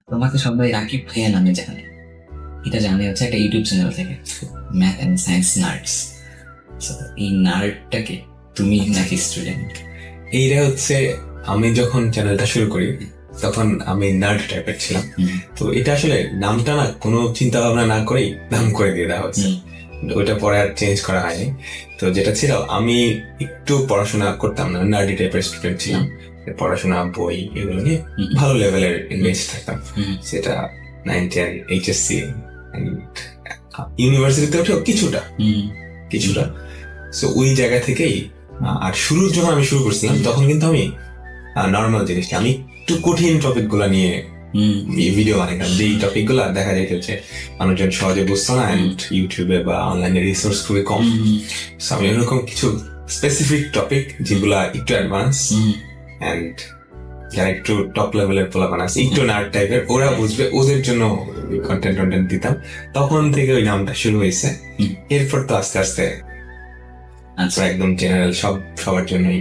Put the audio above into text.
তোমাকে সবাই রাকিব ভাইয়া নামে জানে, এটা জানে হচ্ছে একটা ইউটিউব চ্যানেল থেকে, ম্যাথ অ্যান্ড সায়েন্স নার্ডস। এই নার্ডটাকে তুমি নাকি স্টুডেন্ট? এইটা হচ্ছে, আমি যখন চ্যানেলটা শুরু করি তখন আমি নার্ড টাইপের ছিলাম। তো এটা আসলে নামটা না কোনো চিন্তা ভাবনা না করেই নাম করে দিয়ে দেওয়া হচ্ছে, ওইটা পরে আর চেঞ্জ করা হয়নি। তো যেটা ছিল, আমি একটু পড়াশোনা করতাম না, নার্ডি টাইপের স্টুডেন্ট ছিলাম। পড়াশোনা, বই, এগুলো নিয়ে ভালো লেভেলের ইনভেস্ট থাকতাম। সেটা 9-10 এইচএসসি ইউনিভার্সিটিতে উঠেও কিছুটা। সো ওই জায়গা থেকেই, আর যখন আমি শুরু করছিলাম তখন কিন্তু আমি নর্মাল জিনিসটা, আমি একটু কঠিন টপিক গুলা নিয়ে ভিডিও বানাইতাম, যেই টপিক গুলা দেখা যাইতেছে মানুষজন সহজে বুঝতো না, অ্যান্ড ইউটিউবে বা অনলাইনে রিসোর্স খুবই কম। সো আমি এরকম কিছু স্পেসিফিক টপিক যেগুলা একটু অ্যাডভান্স অ্যান্ড যারা একটু টপ লেভেলের পোলাপান আছে, একটু নার্ড টাইপের, ওরা বুঝবে, ওদের জন্য কন্টেন্ট দিতাম। তখন থেকে ওই নামটা শুরু হয়েছে। এরপর তো আস্তে আস্তে একদম জেনারেল সবার জন্যই